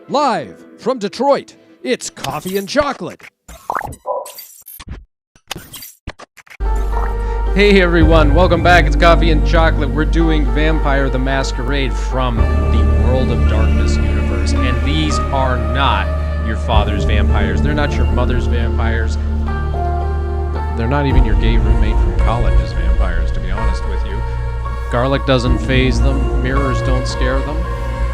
Live from Detroit, it's Coffee and Chocolate. Hey everyone, welcome back. It's Coffee and Chocolate. We're doing Vampire the Masquerade from the World of Darkness universe. And these are not your father's vampires. They're not your mother's vampires. They're not even your gay roommate from college's vampires, to be honest with you. Garlic doesn't faze them. Mirrors don't scare them.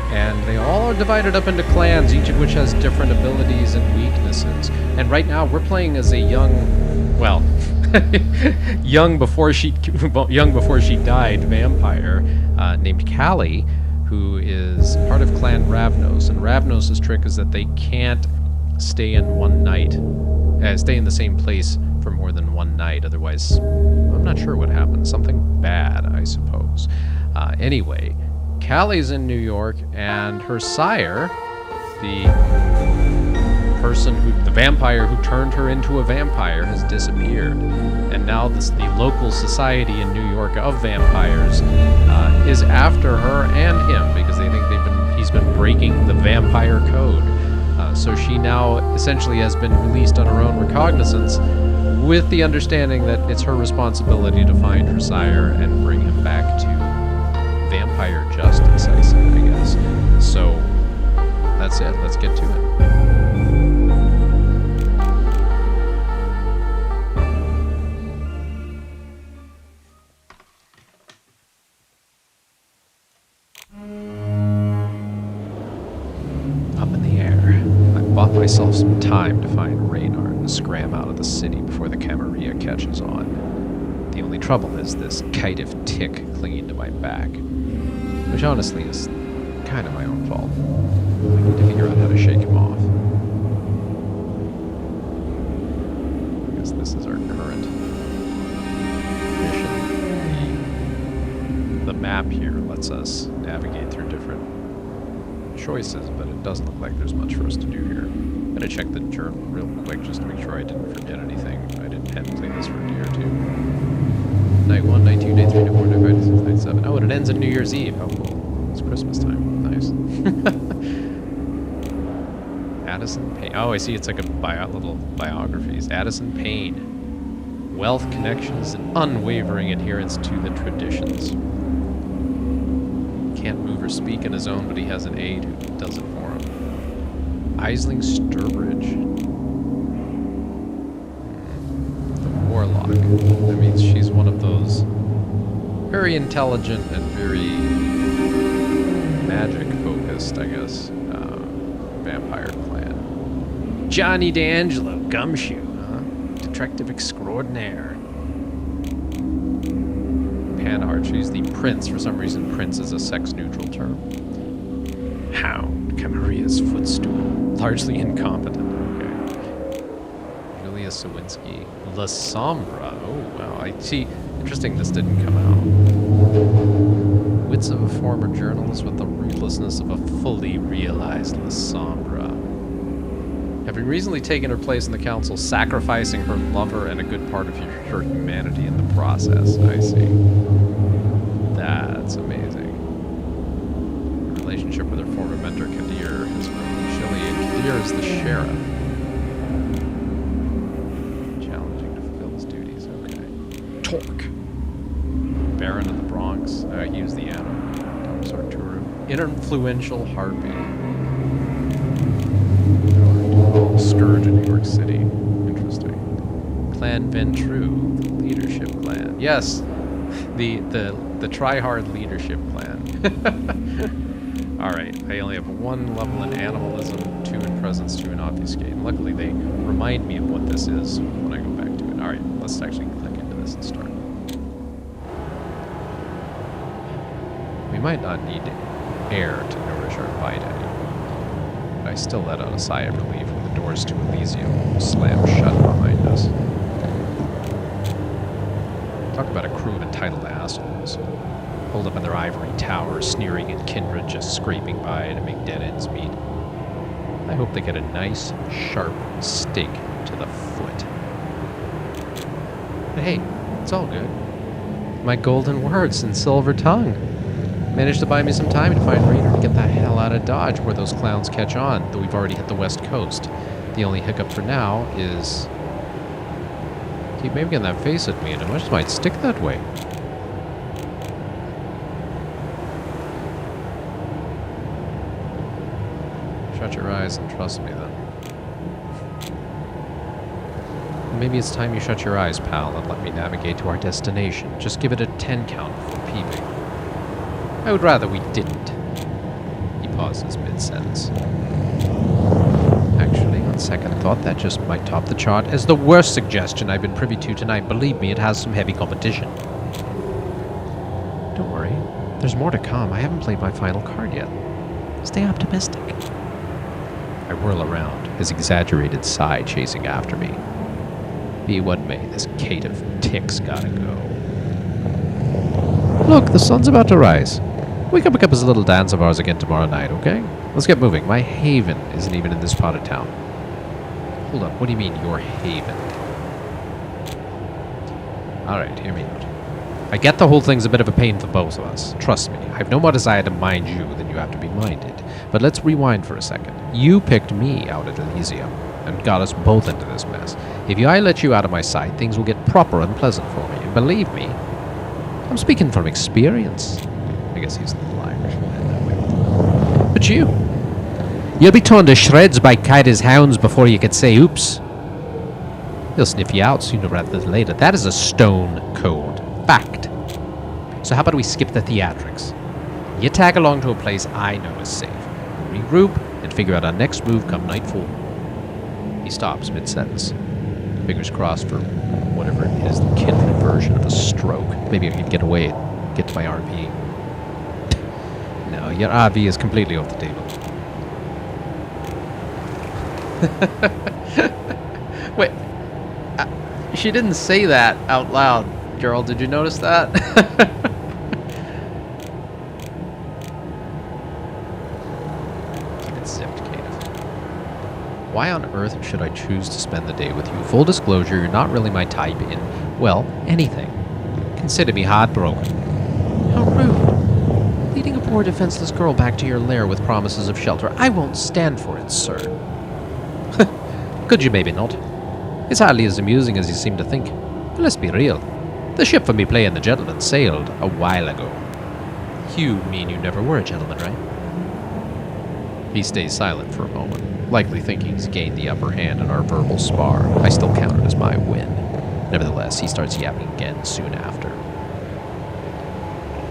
And they all are divided up into clans, each of which has different abilities and weaknesses. And right now we're playing as a young, well, young before she died vampire named Callie, who is part of Clan Ravnos. And Ravnos' trick is that they can't stay in one night, stay in the same place for more than one night. Otherwise, I'm not sure what happens. Something bad, I suppose. Anyway. Callie's in New York, and her sire, the vampire who turned her into a vampire, has disappeared. And now the local society in New York of vampires is after her and him because they think he's been breaking the vampire code. So she now essentially has been released on her own recognizance, with the understanding that it's her responsibility to find her sire and bring him back to vampire justice, I guess. So, that's it. Let's get to it. Up in the air. I bought myself some time to find radar and scram out of the city before the Camarilla catches on. The only trouble is this Caitiff tick clinging to my back. Which honestly is kind of my own fault. I need to figure out how to shake him off. I guess this is our current mission. The map here lets us navigate through different choices, but it doesn't look like there's much for us to do here. I'm gonna check the journal real quick just to make sure I didn't forget anything. I hadn't played this for a day or two. Night 1, Night 2, Night 3, Night 4, Night 5, Night 6, Night 7. Oh, and it ends at New Year's Eve. Oh, cool. It's Christmas time. Nice. Addison Payne. Oh, I see. It's like a little biographies. Addison Payne. Wealth, connections, and unwavering adherence to the traditions. Can't move or speak on his own, but he has an aide who does it for him. Aisling Sturbridge. Warlock. That means she's one of those very intelligent and very magic-focused, I guess, vampire clan. Johnny D'Angelo, Gumshoe, huh? Detective extraordinaire. Anarchy's the prince. For some reason, prince is a sex-neutral term. Hound, Camaria's footstool. Largely incompetent. Sawinski. La Sombra. Oh, wow. I see. Interesting this didn't come out. Wits of a former journalist with the ruthlessness of a fully realized La Sombra. Having recently taken her place in the council, sacrificing her lover and a good part of her humanity in the process. I see. That's amazing. Her relationship with her former mentor, Kadir, has grown chilly, and Kadir is the sheriff. Torque. Baron of the Bronx. He was the Tom Sarturu. Influential harpy. Scourge in New York City. Interesting. Clan Ventru, the leadership clan. Yes. The try-hard leadership plan. Alright, I only have 1 level in animalism, 2 in presence, 2 in obfuscate. And luckily they remind me of what this is when I go back to it. Alright, let's actually click into this and start. We might not need air to nourish our Vita, but I still let out a sigh of relief when the doors to Elysium slammed shut behind us. Talk about a crew of entitled assholes. Hold up in their ivory tower, sneering at kindred just scraping by to make dead ends meet. I hope they get a nice, sharp stake to the foot. But hey, it's all good. My golden words and silver tongue. Managed to buy me some time to find Raider and get the hell out of Dodge where those clowns catch on, though we've already hit the west coast. The only hiccup for now is... keep making that face at me and it just might stick that way. Shut your eyes and trust me then. Maybe it's time you shut your eyes, pal, and let me navigate to our destination. Just give it a 10 count before peeping. I would rather we didn't. He pauses mid-sentence. Actually, on second thought, that just might top the chart as the worst suggestion I've been privy to tonight. Believe me, it has some heavy competition. Don't worry. There's more to come. I haven't played my final card yet. Stay optimistic. I whirl around, his exaggerated sigh chasing after me. Be what may, this caitiff tick's gotta go. Look, the sun's about to rise. We can pick up this little dance of ours again tomorrow night, okay? Let's get moving. My haven isn't even in this part of town. Hold up, what do you mean, your haven? Alright, hear me out. I get the whole thing's a bit of a pain for both of us. Trust me, I have no more desire to mind you than you have to be minded. But let's rewind for a second. You picked me out at Elysium and got us both into this mess. If I let you out of my sight, things will get proper unpleasant for me. And believe me, I'm speaking from experience. I guess he's a little Irish that way. But you'll be torn to shreds by Caitiff's hounds before you could say oops. They'll sniff you out sooner rather than later. That is a stone cold fact. So how about we skip the theatrics? You tag along to a place I know is safe. We'll regroup and figure out our next move come nightfall. He stops mid-sentence. Fingers crossed for whatever it is, the kindred version of a stroke. Maybe I can get away and get to my RV. No, your RV is completely off the table. Wait, she didn't say that out loud, Gerald. Did you notice that? Keep it zipped, Caitiff. Why on earth should I choose to spend the day with you? Full disclosure, you're not really my type in, well, anything. Consider me heartbroken. How rude. Leading a poor defenseless girl back to your lair with promises of shelter. I won't stand for it, sir. Could you maybe not? It's hardly as amusing as you seem to think. But let's be real. The ship for me playing the gentleman sailed a while ago. You mean you never were a gentleman, right? He stays silent for a moment, likely thinking he's gained the upper hand in our verbal spar. I still count it as my win. Nevertheless, he starts yapping again soon after.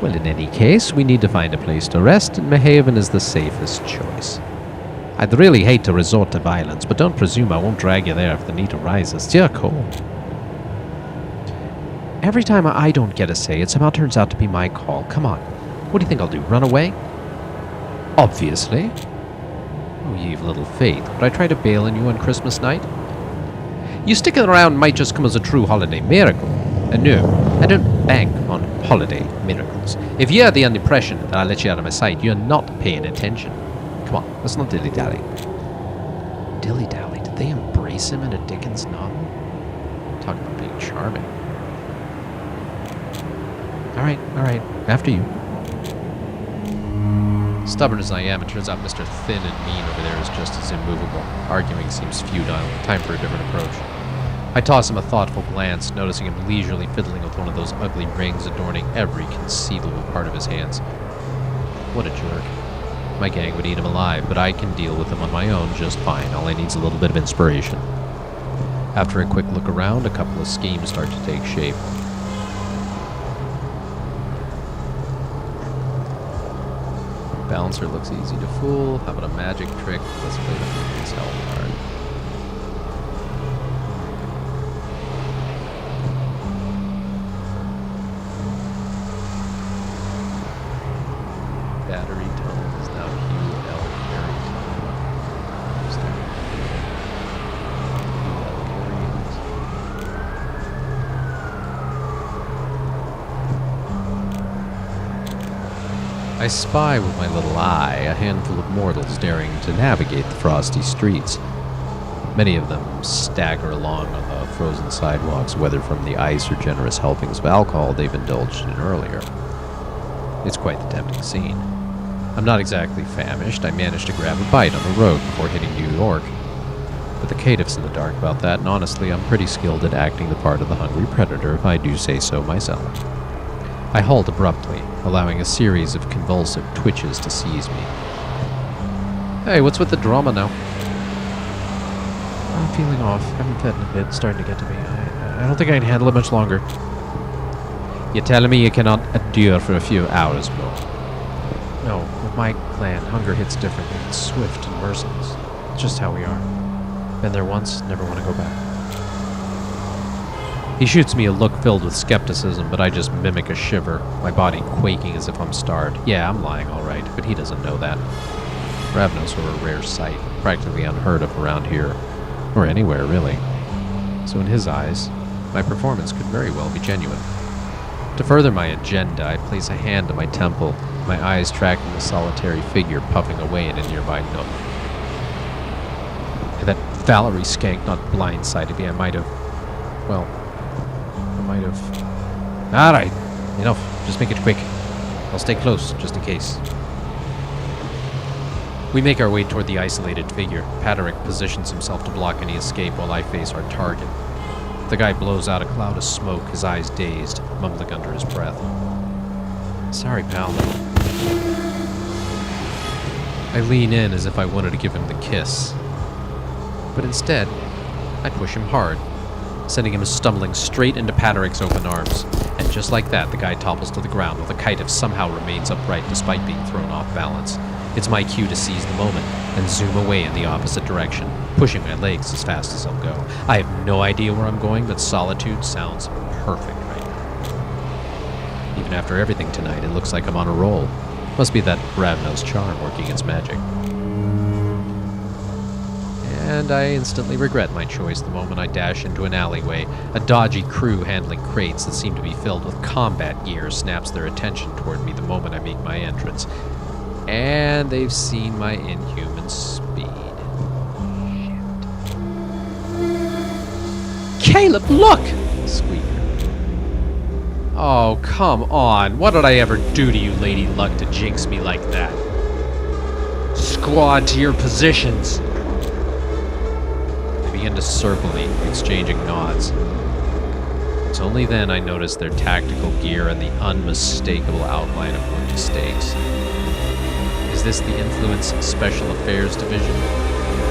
Well, in any case, we need to find a place to rest, and Mahaven is the safest choice. I'd really hate to resort to violence, but don't presume I won't drag you there if the need arises. It's your call. Every time I don't get a say, it somehow turns out to be my call. Come on. What do you think I'll do, run away? Obviously. Oh, you've little faith. Would I try to bail on you on Christmas night? You sticking around might just come as a true holiday miracle. And no, I don't bank on holiday miracles. If you're the impression that I let you out of my sight, you're not paying attention. Come on, let's not dilly-dally. Dilly-dally? Did they embrace him in a Dickens novel? Talk about being charming. Alright, after you. Stubborn as I am, it turns out Mr. Thin and Mean over there is just as immovable. Arguing seems futile. Time for a different approach. I toss him a thoughtful glance, noticing him leisurely fiddling with one of those ugly rings adorning every conceivable part of his hands. What a jerk. My gang would eat him alive, but I can deal with him on my own just fine. All I need is a little bit of inspiration. After a quick look around, a couple of schemes start to take shape. bouncer looks easy to fool. How about a magic trick? Let's play the Tell card. Battery tone is now QL carry tone. Is there QL carries? I spy with my little eye a handful of mortals daring to navigate the frosty streets. Many of them stagger along on the frozen sidewalks, whether from the ice or generous helpings of alcohol they've indulged in earlier. It's quite the tempting scene. I'm not exactly famished. I managed to grab a bite on the road before hitting New York. But the Caitiff's in the dark about that, and honestly, I'm pretty skilled at acting the part of the hungry predator, if I do say so myself. I halt abruptly, allowing a series of convulsive twitches to seize me. Hey, what's with the drama now? I'm feeling off. Haven't fed in a bit. It's starting to get to me. I don't think I can handle it much longer. You're telling me you cannot endure for a few hours more? No, with my clan, hunger hits differently. It's swift and merciless. It's just how we are. Been there once, never want to go back. He shoots me a look filled with skepticism, but I just mimic a shiver, my body quaking as if I'm starved. Yeah, I'm lying all right, but he doesn't know that. Ravnos were a rare sight, practically unheard of around here, or anywhere, really. So in his eyes, my performance could very well be genuine. To further my agenda, I place a hand on my temple, my eyes tracking the solitary figure puffing away in a nearby nook. Had that Valerie skank not blindsided me, I might have... Alright, enough. Just make it quick. I'll stay close, just in case. We make our way toward the isolated figure. Padaraic positions himself to block any escape while I face our target. The guy blows out a cloud of smoke, his eyes dazed, mumbling under his breath. Sorry, pal. I lean in as if I wanted to give him the kiss. But instead, I push him hard, sending him stumbling straight into Padaraic's open arms. And just like that, the guy topples to the ground, while the Caitiff somehow remains upright despite being thrown off balance. It's my cue to seize the moment and zoom away in the opposite direction, pushing my legs as fast as I'll go. I have no idea where I'm going, but solitude sounds perfect right now. Even after everything tonight, it looks like I'm on a roll. Must be that Ravnos charm working its magic. And I instantly regret my choice the moment I dash into an alleyway. A dodgy crew handling crates that seem to be filled with combat gear snaps their attention toward me the moment I make my entrance. And they've seen my inhuman speed. Shit. Caleb, look! Squeaker. Oh, come on. What did I ever do to you, Lady Luck, to jinx me like that? Squad to your positions. They begin to circle me, exchanging nods. It's only then I notice their tactical gear and the unmistakable outline of wooden stakes. Is this the Influence Special Affairs Division?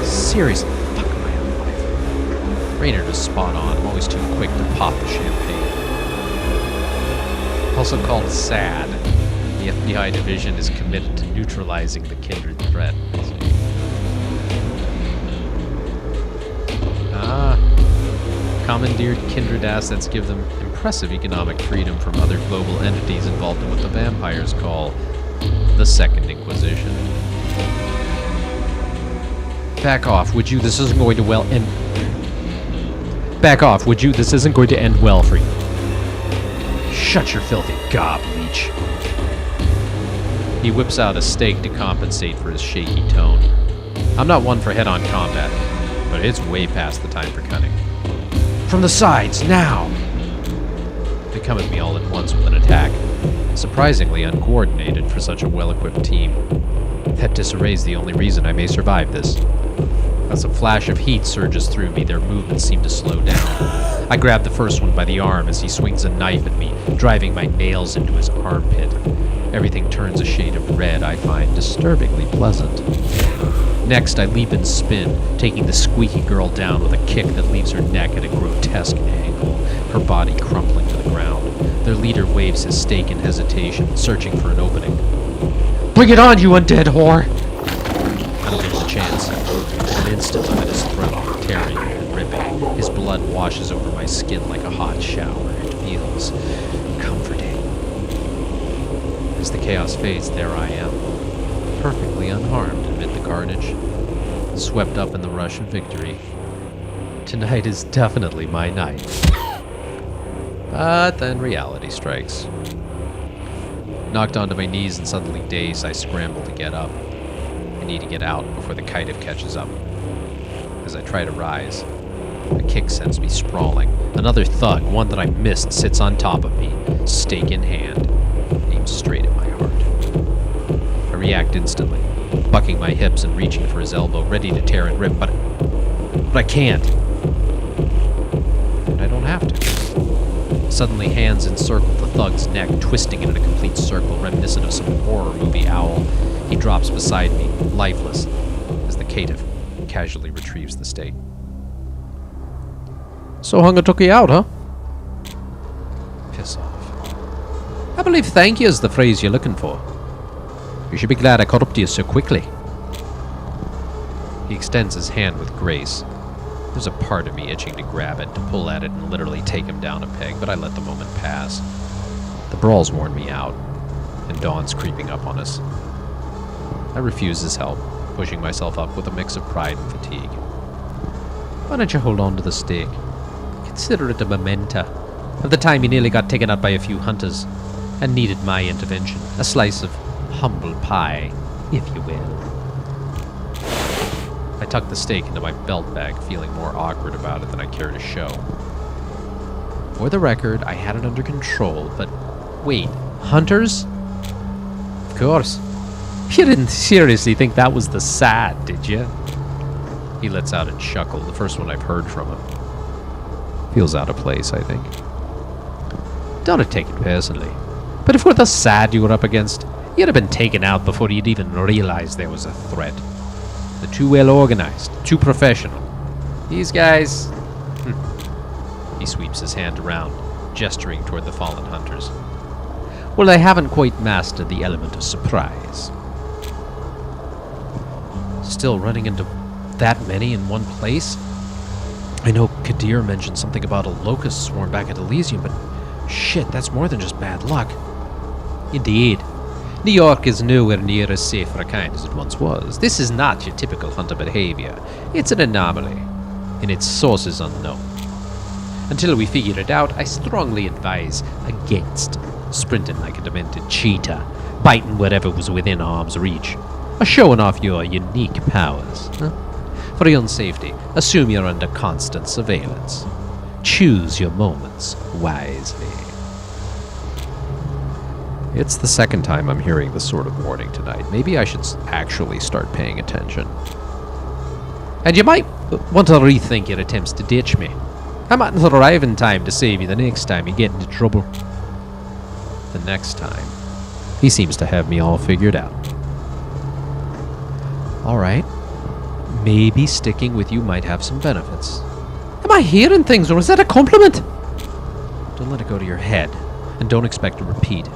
Seriously, fuck my own life. Raynard is spot on. I'm always too quick to pop the champagne. Also called SAD, the FBI division is committed to neutralizing the Kindred threat. Commandeered Kindred assets give them impressive economic freedom from other global entities involved in what the vampires call the Second Inquisition. Back off, would you? This isn't going to end. Back off, would you? This isn't going to end well for you. Shut your filthy gob, leech. He whips out a stake to compensate for his shaky tone. I'm not one for head-on combat, but it's way past the time for cunning. From the sides, now! They come at me all at once with an attack. Surprisingly uncoordinated for such a well-equipped team. That disarray's the only reason I may survive this. As a flash of heat surges through me, their movements seem to slow down. I grab the first one by the arm as he swings a knife at me, driving my nails into his armpit. Everything turns a shade of red I find disturbingly pleasant. Next, I leap and spin, taking the squeaky girl down with a kick that leaves her neck at a grotesque angle, her body crumpling to the ground. Their leader waves his stake in hesitation, searching for an opening. Bring it on, you undead whore! I don't give him a chance. In an instant, I'm at his throat, tearing and ripping. His blood washes over my skin like a hot shower. It feels comforting. As the chaos fades, there I am, perfectly unharmed amid the carnage, swept up in the rush of victory. Tonight is definitely my night. But then reality strikes. Knocked onto my knees and suddenly dazed, I scramble to get up. I need to get out before the Caitiff catches up. As I try to rise, a kick sends me sprawling. Another thug, one that I missed, sits on top of me, stake in hand, aims straight at my heart. I react instantly, bucking my hips and reaching for his elbow, ready to tear and rip, but I can't. And I don't have to. Suddenly, hands encircle the thug's neck, twisting it in a complete circle, reminiscent of some horror movie owl. He drops beside me, lifeless, as the Caitiff casually retrieves the stake. So hunger took you out, huh? Piss off. I believe thank you is the phrase you're looking for. You should be glad I caught up to you so quickly. He extends his hand with grace. There's a part of me itching to grab it, to pull at it, and literally take him down a peg, but I let the moment pass. The brawl's worn me out, and dawn's creeping up on us. I refuse his help, pushing myself up with a mix of pride and fatigue. Why don't you hold on to the stake? Consider it a memento of the time you nearly got taken out by a few hunters and needed my intervention. A slice of humble pie, if you will. I tucked the stake into my belt bag, feeling more awkward about it than I care to show. For the record, I had it under control, but wait, hunters? Of course. You didn't seriously think that was the sad, did you? He lets out a chuckle, the first one I've heard from him. Feels out of place, I think. Don't take it personally. But if we're the sad you were up against, you'd have been taken out before you'd even realized there was a threat. They're too well organized, too professional. These guys... He sweeps his hand around, gesturing toward the fallen hunters. Well, they haven't quite mastered the element of surprise. Still running into that many in one place? I know Kadir mentioned something about a locust swarm back at Elysium, but shit, that's more than just bad luck. Indeed. New York is nowhere near as safe for a kind as it once was. This is not your typical hunter behavior. It's an anomaly, and its source is unknown. Until we figure it out, I strongly advise against sprinting like a demented cheetah, biting whatever was within arm's reach, or showing off your unique powers. For your own safety, assume you're under constant surveillance. Choose your moments wisely. It's the second time I'm hearing this sort of warning tonight. Maybe I should actually start paying attention. And you might want to rethink your attempts to ditch me. I might not arrive in time to save you the next time you get into trouble. The next time. He seems to have me all figured out. Alright. Maybe sticking with you might have some benefits. Am I hearing things, or is that a compliment? Don't let it go to your head, and don't expect a repeat.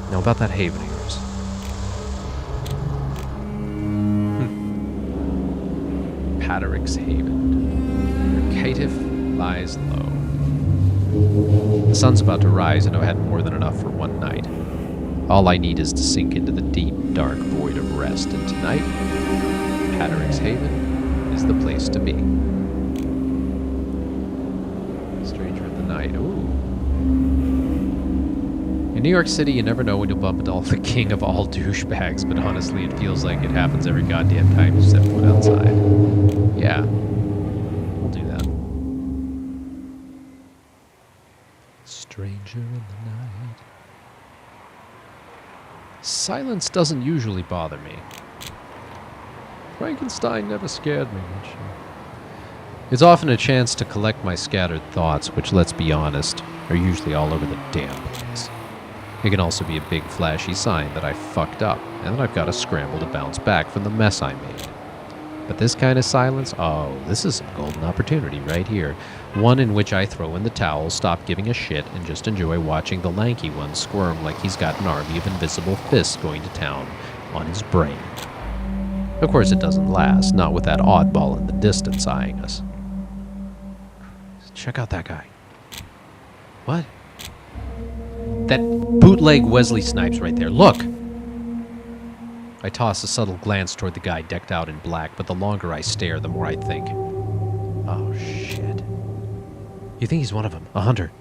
Now about that haven of yours. Padaric's haven. Your Caitiff lies low. The sun's about to rise, and I've had more than enough for one night. All I need is to sink into the deep, dark void of rest, and tonight, Padaric's haven is the place to be. Stranger of the night. Ooh. In New York City, you never know when you'll bump into the king of all douchebags, but honestly, it feels like it happens every goddamn time you step foot outside. Yeah, we'll do that. Stranger in the night. Silence doesn't usually bother me. Frankenstein never scared me much. It's often a chance to collect my scattered thoughts, which, let's be honest, are usually all over the damn place. It can also be a big flashy sign that I fucked up, and that I've got to scramble to bounce back from the mess I made. But this kind of silence, oh, this is a golden opportunity right here. One in which I throw in the towel, stop giving a shit, and just enjoy watching the lanky one squirm like he's got an army of invisible fists going to town on his brain. Of course it doesn't last, not with that oddball in the distance eyeing us. Check out that guy. What? That bootleg Wesley Snipes right there. Look! I toss a subtle glance toward the guy decked out in black, but the longer I stare, the more I think. Oh, shit. You think he's one of them? A hunter?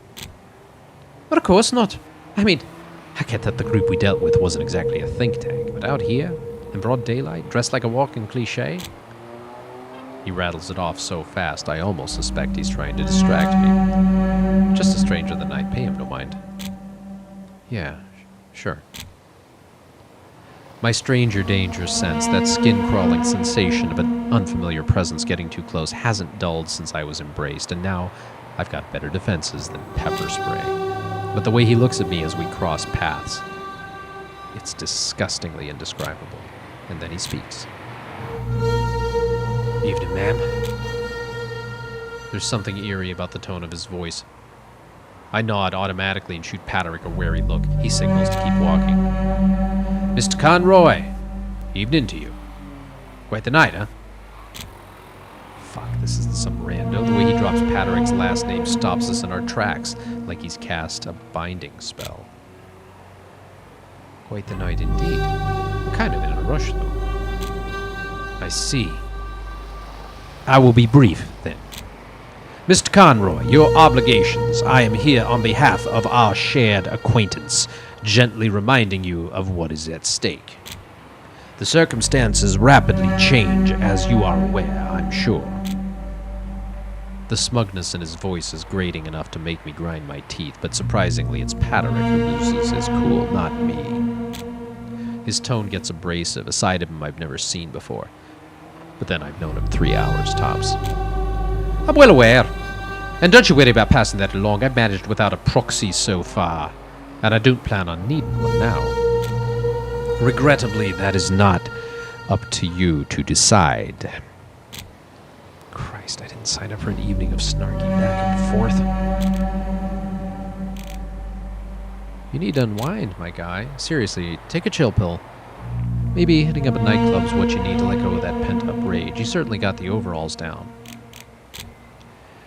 But of course not. I mean, I get that the group we dealt with wasn't exactly a think tank, but out here, in broad daylight, dressed like a walking cliché? He rattles it off so fast, I almost suspect he's trying to distract me. Just a stranger than I'd pay him no mind. Yeah, sure. My stranger danger sense, that skin-crawling sensation of an unfamiliar presence getting too close, hasn't dulled since I was embraced, and now I've got better defenses than pepper spray. But the way he looks at me as we cross paths, it's disgustingly indescribable. And then he speaks. Evening, ma'am. There's something eerie about the tone of his voice. I nod automatically and shoot Padaraic a wary look. He signals to keep walking. Mr. Conroy, evening to you. Quite the night, huh? Fuck, this isn't some rando. The way he drops Padaraic's last name stops us in our tracks, like he's cast a binding spell. Quite the night indeed. I'm kind of in a rush, though. I see. I will be brief, then. Mr. Conroy, your obligations. I am here on behalf of our shared acquaintance, gently reminding you of what is at stake. The circumstances rapidly change, as you are aware, I'm sure. The smugness in his voice is grating enough to make me grind my teeth, but surprisingly it's Padaraic who loses his cool, not me. His tone gets abrasive, a side of him I've never seen before. But then I've known him 3 hours, tops. I'm well aware. And don't you worry about passing that along. I've managed without a proxy so far. And I don't plan on needing one now. Regrettably, that is not up to you to decide. Christ, I didn't sign up for an evening of snarky back and forth. You need to unwind, my guy. Seriously, take a chill pill. Maybe hitting up a nightclub's what you need to let go of that pent-up rage. You certainly got the overalls down.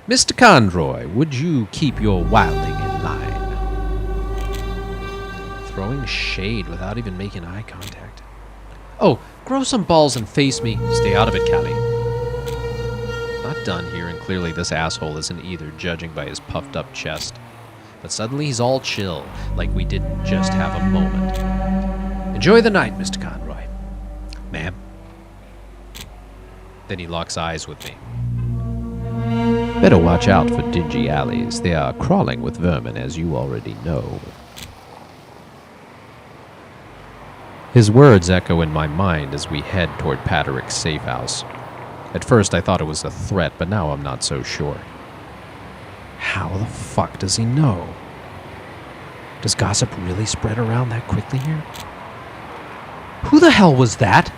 Mr. Conroy, would you keep your wilding in line? Throwing shade without even making eye contact. Oh, grow some balls and face me. Stay out of it, Callie. Not done here, and clearly this asshole isn't either, judging by his puffed-up chest. But suddenly he's all chill, like we didn't just have a moment. Enjoy the night, Mr. Conroy. Ma'am. Then he locks eyes with me. Better watch out for dingy alleys. They are crawling with vermin, as you already know. His words echo in my mind as we head toward Padaraic's safe house. At first I thought it was a threat, but now I'm not so sure. How the fuck does he know? Does gossip really spread around that quickly here? Who the hell was that?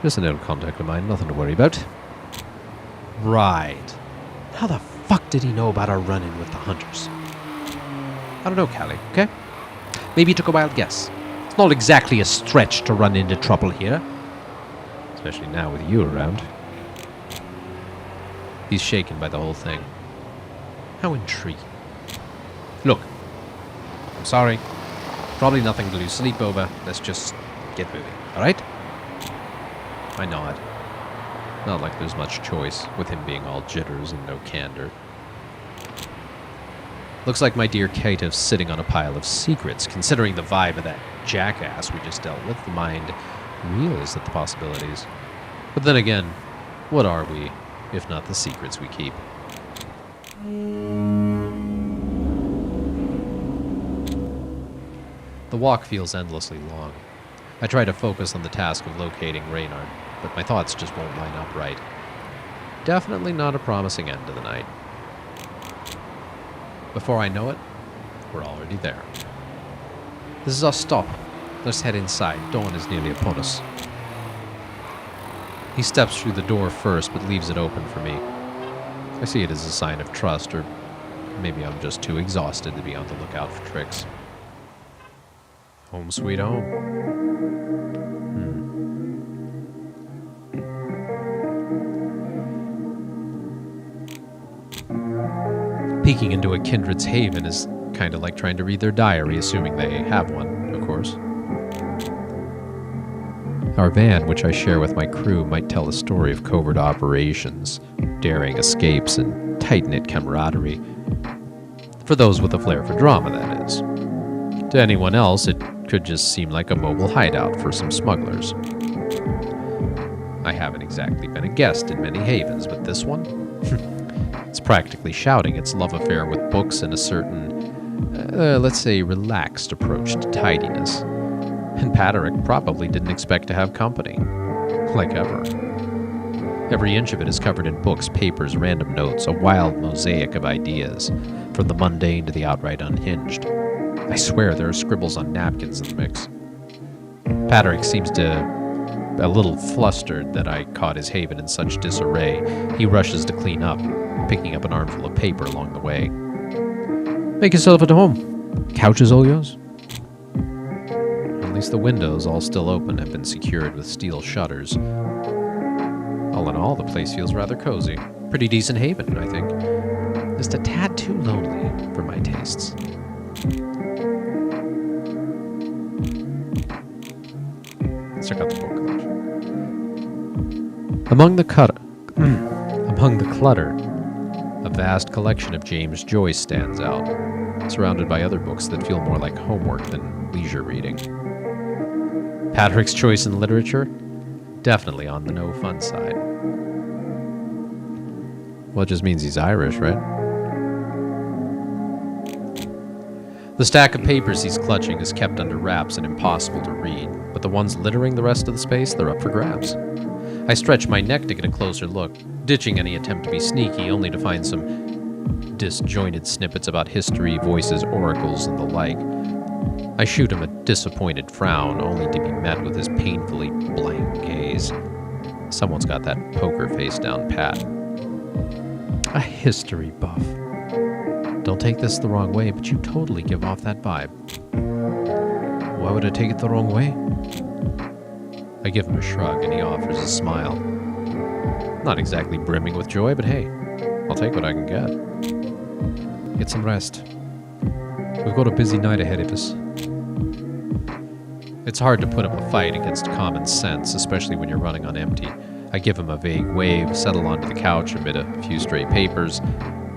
Just an old contact of mine, nothing to worry about. Right. How the fuck did he know about our run-in with the hunters? I don't know, Callie, okay? Maybe he took a wild guess. It's not exactly a stretch to run into trouble here. Especially now with you around. He's shaken by the whole thing. How intriguing. Look, I'm sorry. Probably nothing to lose sleep over. Let's just get moving, alright? I nod. Not like there's much choice, with him being all jitters and no candor. Looks like my dear Caitiff's sitting on a pile of secrets. Considering the vibe of that jackass we just dealt with, the mind reels at the possibilities. But then again, what are we, if not the secrets we keep? The walk feels endlessly long. I try to focus on the task of locating Reynard, but my thoughts just won't line up right. Definitely not a promising end to the night. Before I know it, we're already there. This is our stop. Let's head inside. Dawn is nearly upon us. He steps through the door first, but leaves it open for me. I see it as a sign of trust, or maybe I'm just too exhausted to be on the lookout for tricks. Home sweet home. Peeking into a kindred's haven is kind of like trying to read their diary, assuming they have one, of course. Our van, which I share with my crew, might tell a story of covert operations, daring escapes, and tight-knit camaraderie. For those with a flair for drama, that is. To anyone else, it could just seem like a mobile hideout for some smugglers. I haven't exactly been a guest in many havens, but this one? It's practically shouting its love affair with books and a certain, let's say, relaxed approach to tidiness. And Padaraic probably didn't expect to have company. Like ever. Every inch of it is covered in books, papers, random notes, a wild mosaic of ideas, from the mundane to the outright unhinged. I swear there are scribbles on napkins in the mix. Padaraic seems a little flustered that I caught his haven in such disarray. He rushes to clean up, picking up an armful of paper along the way. Make yourself at home. Couch is all yours. At least the windows, all still open, have been secured with steel shutters. All in all, the place feels rather cozy. Pretty decent haven, I think. Just a tad too lonely for my tastes. Let's check out the book collection. Among the clutter, a vast collection of James Joyce stands out, surrounded by other books that feel more like homework than leisure reading. Padraic's choice in literature? Definitely on the no fun side. Well, it just means he's Irish, right? The stack of papers he's clutching is kept under wraps and impossible to read, but the ones littering the rest of the space, they're up for grabs. I stretch my neck to get a closer look, ditching any attempt to be sneaky, only to find some disjointed snippets about history, voices, oracles, and the like. I shoot him a disappointed frown, only to be met with his painfully blank gaze. Someone's got that poker face down pat. A history buff. Don't take this the wrong way, but you totally give off that vibe. Why would I take it the wrong way? I give him a shrug, and he offers a smile. Not exactly brimming with joy, but hey, I'll take what I can get. Get some rest. We've got a busy night ahead of us. It's hard to put up a fight against common sense, especially when you're running on empty. I give him a vague wave, settle onto the couch amid a few stray papers,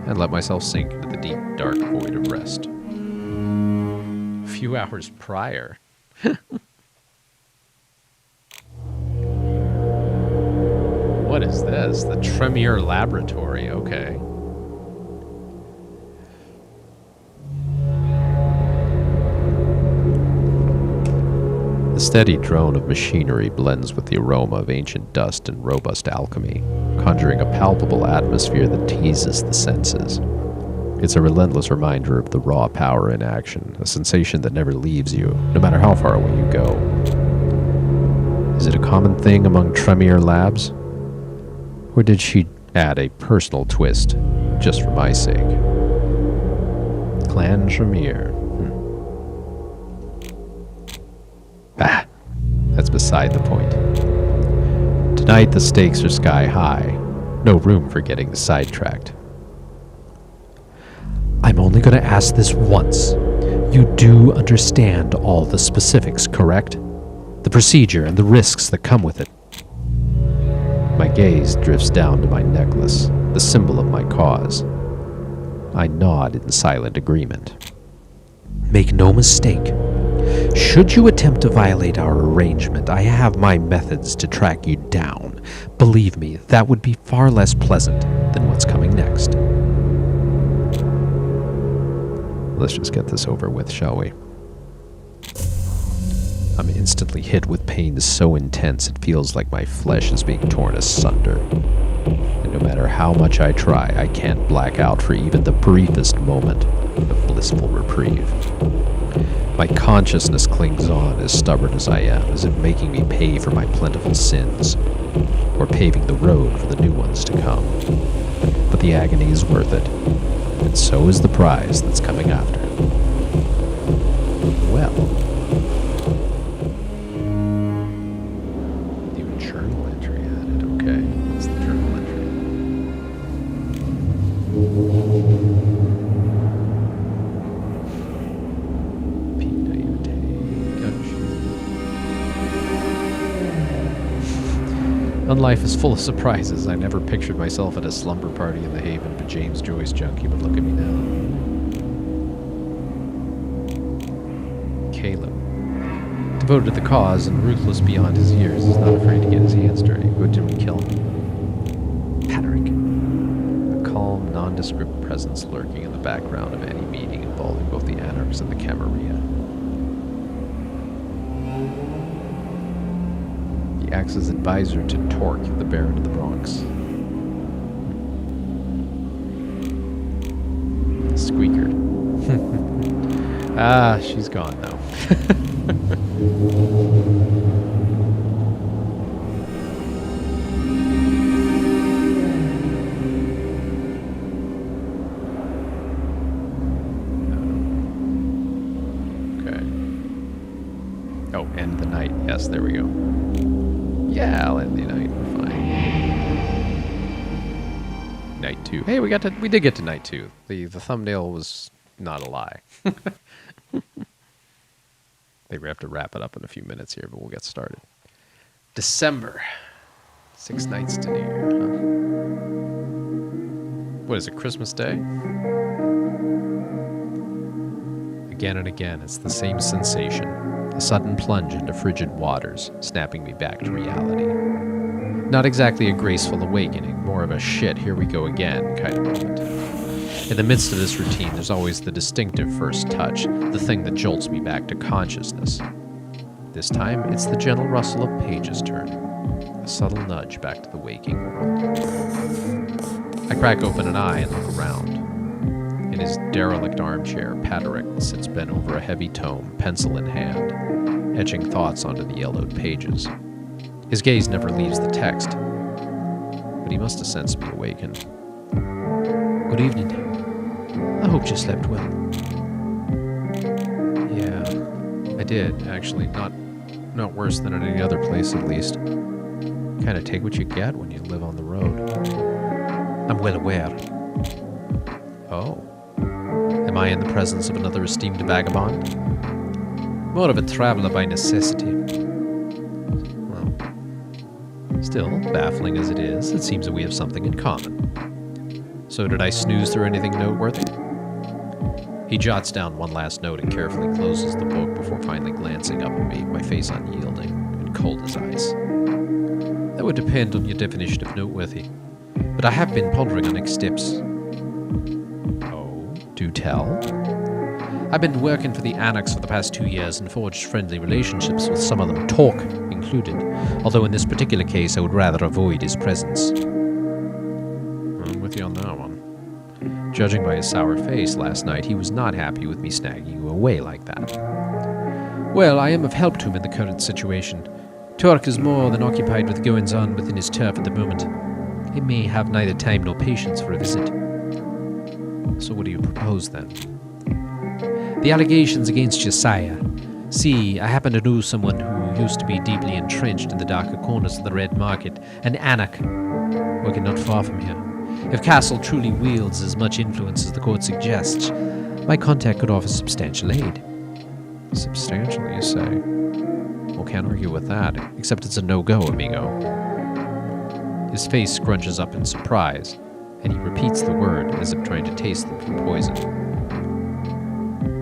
and let myself sink into the deep, dark void of rest. A few hours prior. What is this? The Tremere Laboratory, okay. The steady drone of machinery blends with the aroma of ancient dust and robust alchemy, conjuring a palpable atmosphere that teases the senses. It's a relentless reminder of the raw power in action, a sensation that never leaves you, no matter how far away you go. Is it a common thing among Tremere labs? Or did she add a personal twist, just for my sake? Clan Tremere. That's beside the point. Tonight the stakes are sky high. No room for getting sidetracked. I'm only going to ask this once. You do understand all the specifics, correct? The procedure and the risks that come with it. My gaze drifts down to my necklace, the symbol of my cause. I nod in silent agreement. Make no mistake. Should you attempt to violate our arrangement, I have my methods to track you down. Believe me, that would be far less pleasant than what's coming next. Let's just get this over with, shall we? I'm instantly hit with pain so intense it feels like my flesh is being torn asunder. And no matter how much I try, I can't black out for even the briefest moment of blissful reprieve. My consciousness clings on, as stubborn as I am, as if making me pay for my plentiful sins, or paving the road for the new ones to come. But the agony is worth it, and so is the prize that's coming after. Well, new journal entry added. Okay, what's the journal entry? And life is full of surprises. I never pictured myself at a slumber party in the Haven, but James Joyce junkie would look at me now. Caleb. Devoted to the cause and ruthless beyond his years, is not afraid to get his hands dirty. But didn't kill him. Padaraic. A calm, nondescript presence lurking in the background of any meeting involving both the Anarchs and the Camarilla. Acts as advisor to Torque, the Baron of the Bronx. Squeaker. Ah, she's gone now. Okay. Oh, end the night. Yes, there we go. Yeah, I'll end the night. We're fine. Night 2. Hey, we did get to night 2. The thumbnail was not a lie. I think we have to wrap it up in a few minutes here, but we'll get started. December. 6 nights to New Year, huh? What is it, Christmas Day? Again and again, it's the same sensation. A sudden plunge into frigid waters, snapping me back to reality. Not exactly a graceful awakening, more of a shit, here we go again kind of moment. In the midst of this routine, there's always the distinctive first touch, the thing that jolts me back to consciousness. This time, it's the gentle rustle of pages turning, a subtle nudge back to the waking world. I crack open an eye and look around. In his derelict armchair, Padaraic sits bent over a heavy tome, pencil in hand, etching thoughts onto the yellowed pages. His gaze never leaves the text, but he must have sensed me awaken. Good evening. I hope you slept well. Yeah, I did, actually. Not worse than at any other place, at least. Kind of take what you get when you live on the road. I'm well aware. Oh. Am I in the presence of another esteemed vagabond? More of a traveler by necessity. Well, still, baffling as it is, it seems that we have something in common. So did I snooze through anything noteworthy? He jots down one last note and carefully closes the book before finally glancing up at me, my face unyielding and cold as ice. That would depend on your definition of noteworthy. But I have been pondering on next steps. Do tell. I've been working for the Anarchs for the past 2 years and forged friendly relationships with some of them, Torque included. Although in this particular case, I would rather avoid his presence. I'm with you on that one. Judging by his sour face last night, he was not happy with me snagging you away like that. Well, I am of help to him in the current situation. Torque is more than occupied with goings-on within his turf at the moment. He may have neither time nor patience for a visit. So what do you propose, then? The allegations against your sire. See, I happen to know someone who used to be deeply entrenched in the darker corners of the Red Market, an Anarch, working not far from here. If Castle truly wields as much influence as the court suggests, my contact could offer substantial aid. Substantial, you say? Well, can't argue with that, except it's a no-go, amigo. His face scrunches up in surprise, and he repeats the word as if trying to taste them for poison.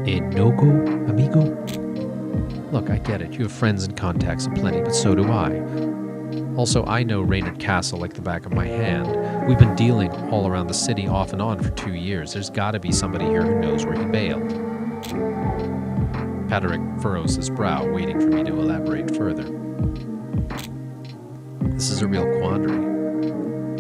A no-go, amigo? Look, I get it. You have friends and contacts aplenty, but so do I. Also, I know Reynard Castle like the back of my hand. We've been dealing all around the city off and on for 2 years. There's got to be somebody here who knows where he bailed. Padaraic furrows his brow, waiting for me to elaborate further. This is a real quandary.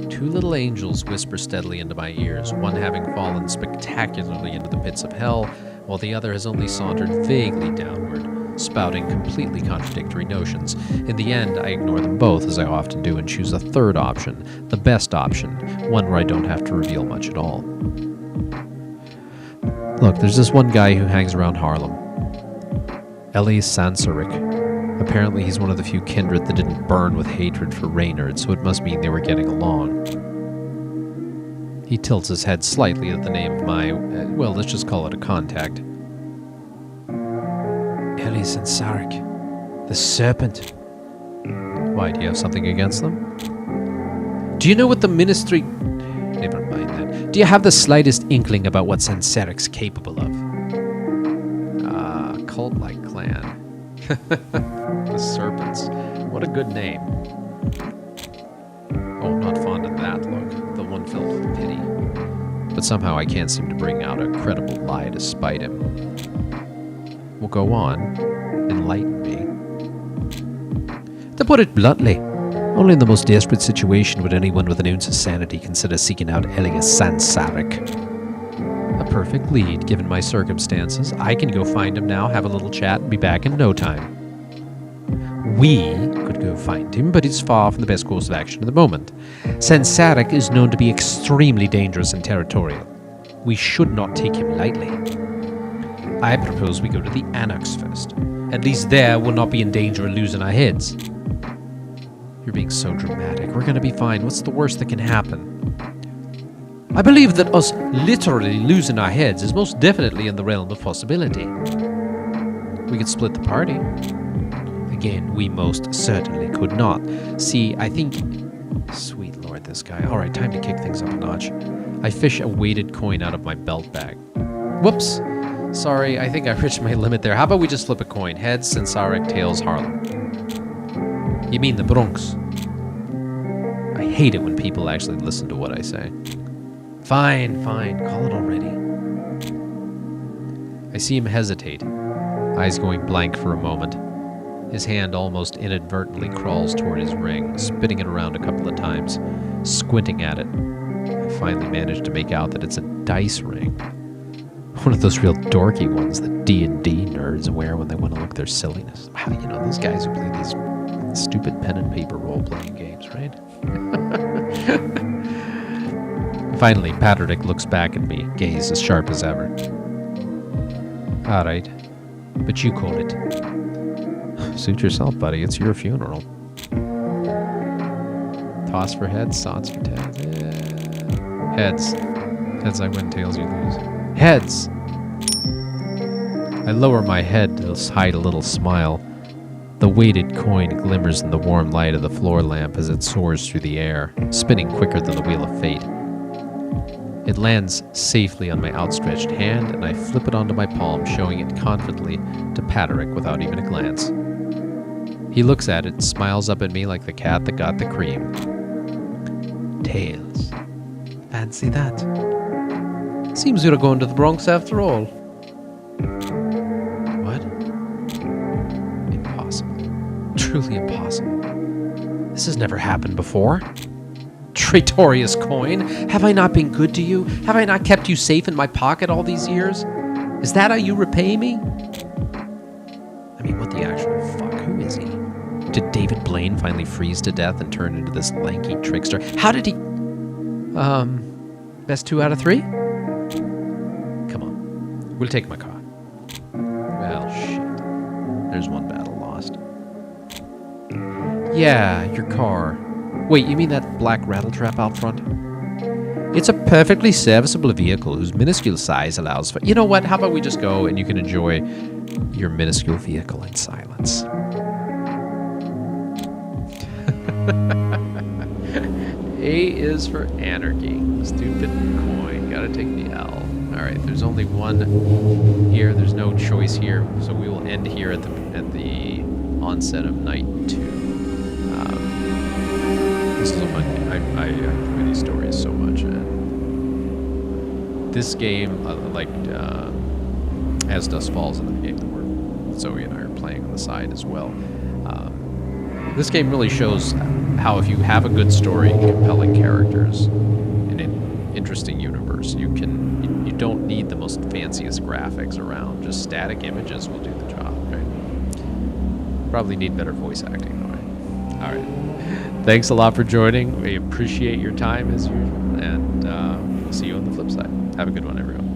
2 little angels whisper steadily into my ears, one having fallen spectacularly into the pits of hell, while the other has only sauntered vaguely downward, spouting completely contradictory notions. In the end, I ignore them both, as I often do, and choose a third option, the best option, one where I don't have to reveal much at all. Look, there's this one guy who hangs around Harlem. Elias Sansarik. Apparently he's one of the few kindred that didn't burn with hatred for Reynard, so it must mean they were getting along. He tilts his head slightly at the name of my, well, let's just call it a contact. Elias Sansarik. The serpent. Why, do you have something against them? Do you know what the ministry... Never mind that. Do you have the slightest inkling about what Sansarik's capable of? Cult-like clan. The Serpents. What a good name. Oh, I'm not fond of that look. The one filled with pity. But somehow I can't seem to bring out a credible lie to spite him. Well, go on. Enlighten me. To put it bluntly, only in the most desperate situation would anyone with an ounce of sanity consider seeking out Elias Sansarik. A perfect lead, given my circumstances. I can go find him now, have a little chat, and be back in no time. We could go find him, but it's far from the best course of action at the moment. Sansarik is known to be extremely dangerous and territorial. We should not take him lightly. I propose we go to the Anarchs first. At least there we'll not be in danger of losing our heads. You're being so dramatic. We're going to be fine. What's the worst that can happen? I believe that us literally losing our heads is most definitely in the realm of possibility. We could split the party. Again, we most certainly could not. See, I think... Sweet lord, this guy. Alright, time to kick things up a notch. I fish a weighted coin out of my belt bag. Whoops! Sorry, I think I reached my limit there. How about we just flip a coin? Heads, Sansarik, tails, Harlem. You mean the Bronx? I hate it when people actually listen to what I say. Fine, call it already. I see him hesitate, eyes going blank for a moment. His hand almost inadvertently crawls toward his ring, spinning it around a couple of times, squinting at it. I finally manage to make out that it's a dice ring. One of those real dorky ones that D&D nerds wear when they want to look their silliness. Wow, you know, those guys who play these stupid pen and paper role-playing games, right? Finally, Padaraic looks back at me, gaze as sharp as ever. All right, but you call it. Suit yourself, buddy. It's your funeral. Toss for heads, sots for tails. Yeah. Heads. Heads I win, tails you lose. Heads! I lower my head to hide a little smile. The weighted coin glimmers in the warm light of the floor lamp as it soars through the air, spinning quicker than the wheel of fate. It lands safely on my outstretched hand, and I flip it onto my palm, showing it confidently to Padaraic without even a glance. He looks at it, smiles up at me like the cat that got the cream. Tails. Fancy that. Seems you're going to the Bronx after all. What? Impossible. Truly impossible. This has never happened before. Traitorous coin, have I not been good to you? Have I not kept you safe in my pocket all these years? Is that how you repay me? I mean, what the actual fuck? Who is he? Did David Blaine finally freeze to death and turn into this lanky trickster? How did he... Best 2 out of 3? Come on. We'll take my car. Well, shit. There's one battle lost. Yeah, your car. Wait, you mean that black rattletrap out front? It's a perfectly serviceable vehicle whose minuscule size allows for... You know what? How about we just go and you can enjoy your minuscule vehicle in silence? A is for Anarchy. Stupid coin. Gotta take the L. Alright, there's only one here. There's no choice here. So we will end here at the onset of night 2. This is a fun game. I enjoy these stories so much. And this game, As Dusk Falls in the game that Zoe and I are playing on the side as well. This game really shows how if you have a good story, compelling characters, and an interesting universe, you don't need the most fanciest graphics around. Just static images will do the job, right? Probably need better voice acting, though, right? All right. Thanks a lot for joining. We appreciate your time as usual, and we'll see you on the flip side. Have a good one, everyone.